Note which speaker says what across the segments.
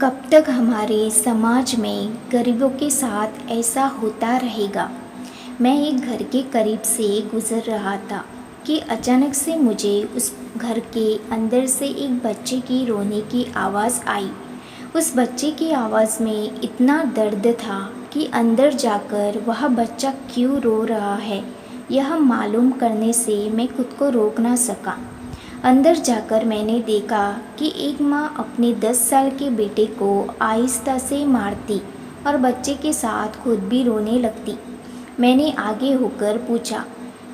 Speaker 1: कब तक हमारे समाज में गरीबों के साथ ऐसा होता रहेगा। मैं एक घर के करीब से गुजर रहा था कि अचानक से मुझे उस घर के अंदर से एक बच्चे की रोने की आवाज़ आई। उस बच्चे की आवाज़ में इतना दर्द था कि अंदर जाकर वह बच्चा क्यों रो रहा है यह मालूम करने से मैं खुद को रोक ना सका। अंदर जाकर मैंने देखा कि एक माँ अपने 10 साल के बेटे को आहिस्ता से मारती और बच्चे के साथ खुद भी रोने लगती। मैंने आगे होकर पूछा,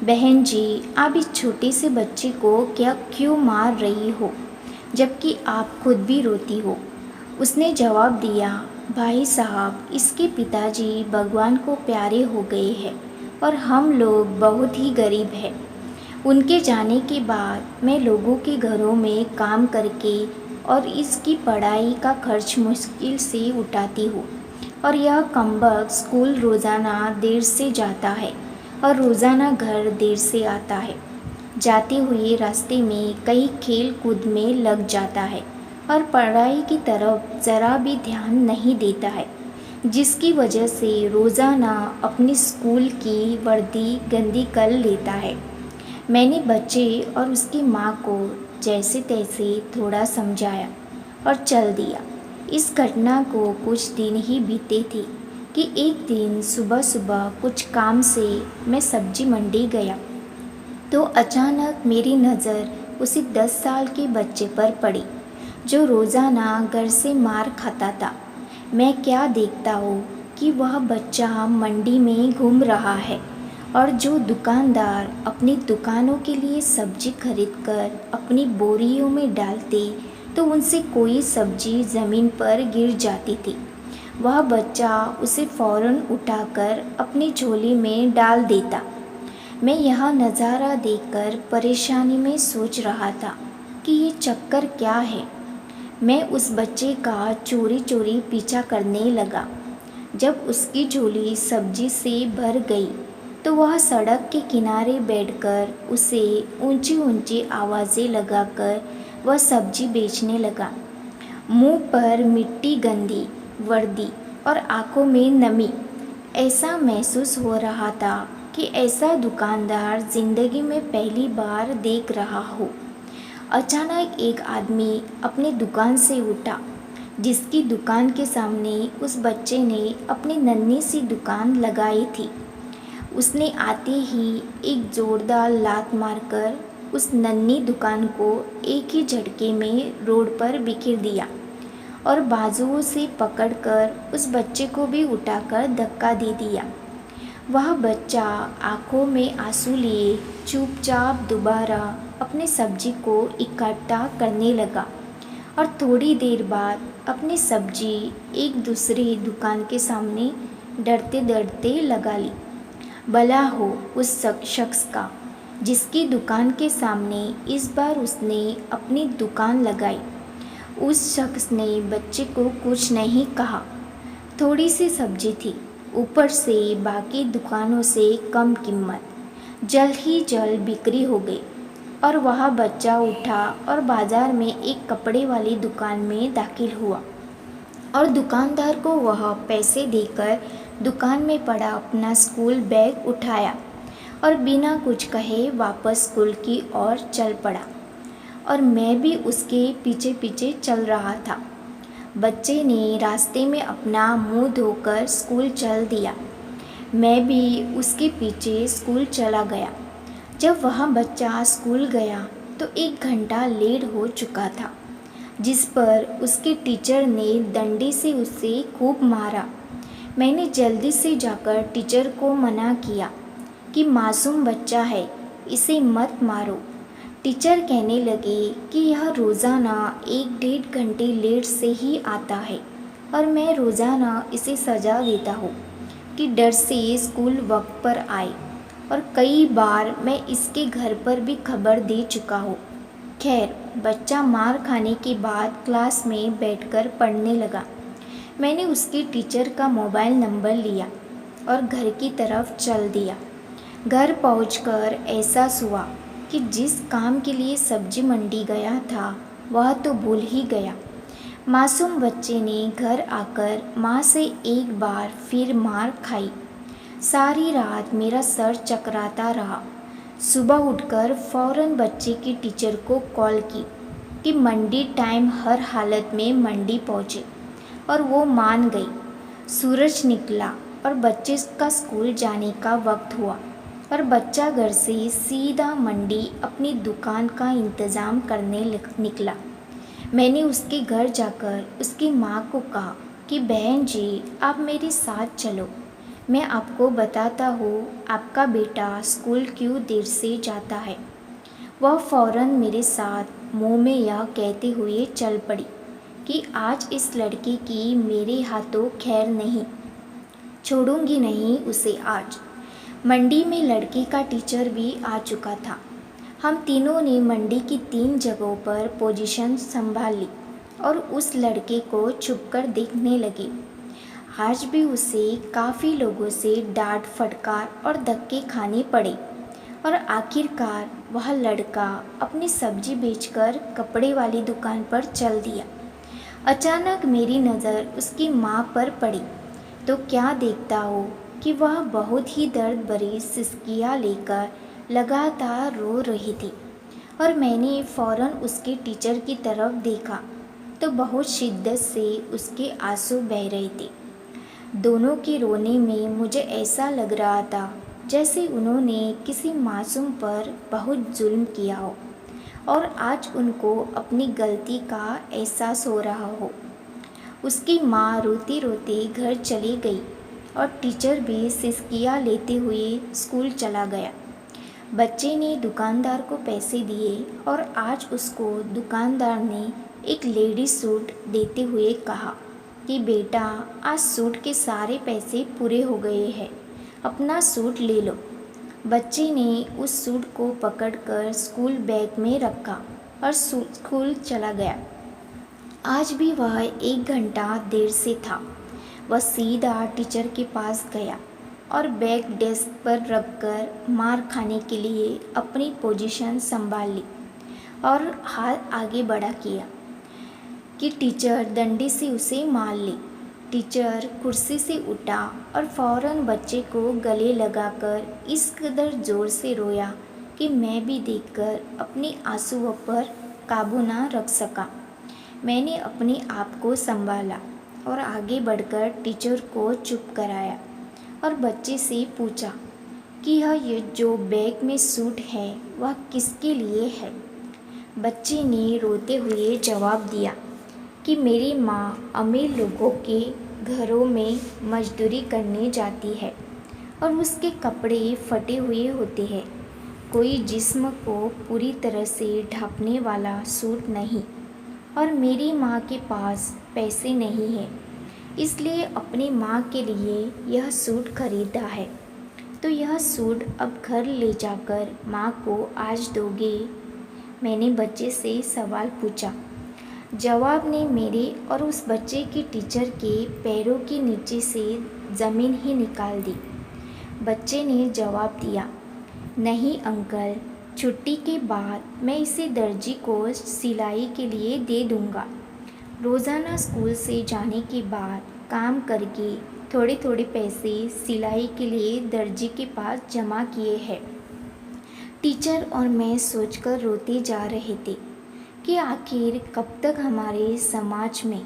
Speaker 1: बहन जी, आप इस छोटे से बच्चे को क्या क्यों मार रही हो जबकि आप खुद भी रोती हो। उसने जवाब दिया, भाई साहब, इसके पिताजी भगवान को प्यारे हो गए हैं और हम लोग बहुत ही गरीब हैं। उनके जाने के बाद मैं लोगों के घरों में काम करके और इसकी पढ़ाई का खर्च मुश्किल से उठाती हूँ और यह कमबख्त स्कूल रोज़ाना देर से जाता है और रोज़ाना घर देर से आता है। जाते हुए रास्ते में कई खेल कूद में लग जाता है और पढ़ाई की तरफ ज़रा भी ध्यान नहीं देता है, जिसकी वजह से रोज़ाना अपनी स्कूल की वर्दी गंदी कर लेता है। मैंने बच्चे और उसकी माँ को जैसे तैसे थोड़ा समझाया और चल दिया। इस घटना को कुछ दिन ही बीते थे कि एक दिन सुबह सुबह कुछ काम से मैं सब्जी मंडी गया तो अचानक मेरी नज़र उसी 10 साल के बच्चे पर पड़ी जो रोज़ाना घर से मार खाता था। मैं क्या देखता हूँ कि वह बच्चा मंडी में घूम रहा है और जो दुकानदार अपनी दुकानों के लिए सब्जी खरीदकर अपनी बोरियों में डालते तो उनसे कोई सब्जी ज़मीन पर गिर जाती थी, वह बच्चा उसे फ़ौरन उठाकर अपनी झोली में डाल देता। मैं यह नज़ारा देखकर परेशानी में सोच रहा था कि ये चक्कर क्या है। मैं उस बच्चे का चोरी चोरी पीछा करने लगा। जब उसकी झोली सब्जी से भर गई तो वह सड़क के किनारे बैठकर उसे ऊंची ऊंची आवाज़ें लगाकर वह सब्जी बेचने लगा। मुंह पर मिट्टी, गंदी वर्दी और आंखों में नमी। ऐसा महसूस हो रहा था कि ऐसा दुकानदार ज़िंदगी में पहली बार देख रहा हो। अचानक एक आदमी अपनी दुकान से उठा जिसकी दुकान के सामने उस बच्चे ने अपनी नन्ही सी दुकान लगाई थी। उसने आते ही एक जोरदार लात मारकर उस नन्ही दुकान को एक ही झटके में रोड पर बिखेर दिया और बाजुओं से पकड़कर उस बच्चे को भी उठाकर धक्का दे दिया। वह बच्चा आंखों में आंसू लिए चुपचाप दोबारा अपने सब्जी को इकट्ठा करने लगा और थोड़ी देर बाद अपनी सब्जी एक दूसरे दुकान के सामने डरते डरते लगा ली। भला हो उस शख्स का जिसकी दुकान के सामने इस बार उसने अपनी दुकान लगाई। उस शख्स ने बच्चे को कुछ नहीं कहा। थोड़ी सी सब्जी थी, ऊपर से बाकी दुकानों से कम कीमत। जल्द ही जल्द बिक्री हो गई और वह बच्चा उठा और बाज़ार में एक कपड़े वाली दुकान में दाखिल हुआ और दुकानदार को वह पैसे देकर दुकान में पड़ा अपना स्कूल बैग उठाया और बिना कुछ कहे वापस स्कूल की ओर चल पड़ा और मैं भी उसके पीछे पीछे चल रहा था। बच्चे ने रास्ते में अपना मुंह धोकर स्कूल चल दिया। मैं भी उसके पीछे स्कूल चला गया। जब वह बच्चा स्कूल गया तो 1 घंटा लेट हो चुका था, जिस पर उसके टीचर ने डंडे से उसे खूब मारा। मैंने जल्दी से जाकर टीचर को मना किया कि मासूम बच्चा है, इसे मत मारो। टीचर कहने लगे कि यह रोज़ाना 1-1.5 घंटे लेट से ही आता है और मैं रोज़ाना इसे सज़ा देता हूँ कि डर से स्कूल वक्त पर आए और कई बार मैं इसके घर पर भी खबर दे चुका हूँ। खैर, बच्चा मार खाने के बाद क्लास में बैठकर पढ़ने लगा। मैंने उसके टीचर का मोबाइल नंबर लिया और घर की तरफ चल दिया। घर पहुंचकर एहसास हुआ कि जिस काम के लिए सब्जी मंडी गया था वह तो भूल ही गया। मासूम बच्चे ने घर आकर माँ से एक बार फिर मार खाई। सारी रात मेरा सर चकराता रहा। सुबह उठकर फ़ौरन बच्चे की टीचर को कॉल की कि मंडी टाइम हर हालत में मंडी पहुँचे, और वो मान गई। सूरज निकला और बच्चे का स्कूल जाने का वक्त हुआ और बच्चा घर से सीधा मंडी अपनी दुकान का इंतज़ाम करने निकला। मैंने उसके घर जाकर उसकी माँ को कहा कि बहन जी, आप मेरे साथ चलो, मैं आपको बताता हूँ आपका बेटा स्कूल क्यों देर से जाता है। वह फ़ौरन मेरे साथ मुँह में यह कहते हुए चल पड़ी कि आज इस लड़के की मेरे हाथों खैर नहीं, छोड़ूंगी नहीं उसे आज। मंडी में लड़के का टीचर भी आ चुका था। हम तीनों ने मंडी की 3 जगहों पर पोजीशन संभाल ली और उस लड़के को छुपकर देखने लगे। आज भी उसे काफ़ी लोगों से डांट फटकार और धक्के खाने पड़े और आखिरकार वह लड़का अपनी सब्जी बेचकर कपड़े वाली दुकान पर चल दिया। अचानक मेरी नज़र उसकी माँ पर पड़ी तो क्या देखता हो कि वह बहुत ही दर्द भरी सिसकियाँ लेकर लगातार रो रही थी, और मैंने फ़ौरन उसके टीचर की तरफ देखा तो बहुत शिद्दत से उसके आंसू बह रहे थे। दोनों के रोने में मुझे ऐसा लग रहा था जैसे उन्होंने किसी मासूम पर बहुत जुल्म किया हो और आज उनको अपनी गलती का एहसास हो रहा हो। उसकी माँ रोते रोते घर चली गई और टीचर भी सिसकियाँ लेते हुए स्कूल चला गया। बच्चे ने दुकानदार को पैसे दिए और आज उसको दुकानदार ने एक लेडी सूट देते हुए कहा कि बेटा, आज सूट के सारे पैसे पूरे हो गए हैं, अपना सूट ले लो। बच्चे ने उस सूट को पकड़कर स्कूल बैग में रखा और स्कूल चला गया। आज भी वह 1 घंटा देर से था। वह सीधा टीचर के पास गया और बैग डेस्क पर रखकर मार खाने के लिए अपनी पोजीशन संभाल ली और हाथ आगे बढ़ा किया कि टीचर डंडे से उसे मार ले। टीचर कुर्सी से उठा और फ़ौरन बच्चे को गले लगाकर इस कदर ज़ोर से रोया कि मैं भी देखकर अपने आंसुओं पर काबू ना रख सका। मैंने अपने आप को संभाला और आगे बढ़कर टीचर को चुप कराया और बच्चे से पूछा कि ये जो बैग में सूट है वह किसके लिए है। बच्चे ने रोते हुए जवाब दिया कि मेरी माँ अमीर लोगों के घरों में मजदूरी करने जाती है और उसके कपड़े फटे हुए होते हैं, कोई जिस्म को पूरी तरह से ढकने वाला सूट नहीं, और मेरी माँ के पास पैसे नहीं हैं, इसलिए अपनी माँ के लिए यह सूट खरीदा है। तो यह सूट अब घर ले जाकर माँ को आज दोगे? मैंने बच्चे से सवाल पूछा। जवाब ने मेरे और उस बच्चे के टीचर के पैरों के नीचे से ज़मीन ही निकाल दी। बच्चे ने जवाब दिया, नहीं अंकल, छुट्टी के बाद मैं इसे दर्जी को सिलाई के लिए दे दूँगा। रोज़ाना स्कूल से जाने के बाद काम करके थोड़े थोड़े पैसे सिलाई के लिए दर्जी के पास जमा किए हैं। टीचर और मैं सोचकर रोते जा रहे थे कि आखिर कब तक हमारे समाज में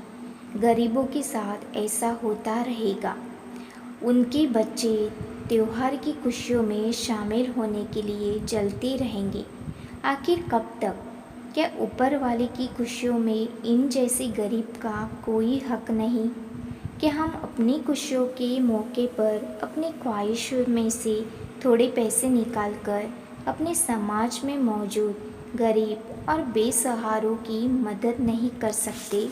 Speaker 1: गरीबों के साथ ऐसा होता रहेगा। उनके बच्चे त्योहार की खुशियों में शामिल होने के लिए जलते रहेंगे। आखिर कब तक? क्या ऊपर वाले की खुशियों में इन जैसे गरीब का कोई हक नहीं? क्या हम अपनी खुशियों के मौके पर अपनी ख्वाहिशों में से थोड़े पैसे निकालकर अपने समाज में मौजूद गरीब और बेसहारों की मदद नहीं कर सकते?